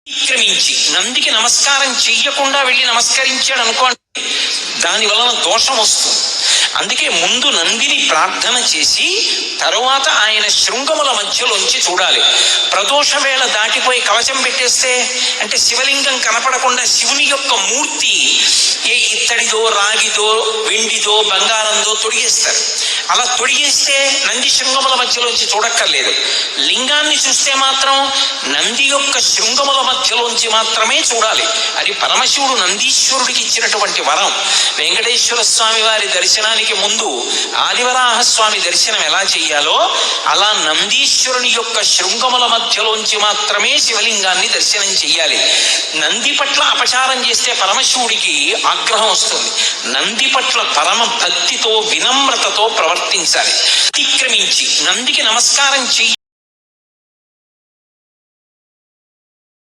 అతిక్రమించి నందికి నమస్కారం చెయ్యకుండా వెళ్ళి నమస్కరించాడు అనుకోండి, దాని వలన దోషం వస్తుంది. అందుకే ముందు నందిని ప్రార్థన చేసి తరువాత ఆయన శృంగముల మధ్యలోంచి చూడాలి. ప్రదోష వేళ దాటిపోయి కవచం పెట్టేస్తే అంటే శివలింగం కనపడకుండా శివుని యొక్క మూర్తి ఏ ఇత్తడిదో రాగిదో వెండిదో బంగారందో తొడిగేస్తారు. అలా తొడిగేస్తే నంది శృంగముల మధ్యలోంచి చూడక్కర్లేదు. లింగాన్ని చూస్తే మాత్రం నంది యొక్క శృంగముల మధ్యలోంచి మాత్రమే చూడాలి. అది పరమశివుడు నందీశ్వరుడికి ఇచ్చినటువంటి వరం. వెంకటేశ్వర స్వామి వారి దర్శనానికి ముందు ఆదివరాహస్వామి దర్శనం ఎలా చెయ్యాలో అలా నందీశ్వరుని యొక్క శృంగముల మధ్యలోంచి మాత్రమే శివలింగాన్ని దర్శనం చెయ్యాలి. నంది పట్ల అపచారం చేస్తే పరమశివుడికి ఆగ్రహం వస్తుంది. నంది పట్ల పరమ భక్తితో వినమ్రతతో ప్రవర్తించాలి. అతిక్రమించి నందికి నమస్కారం చెయ్యి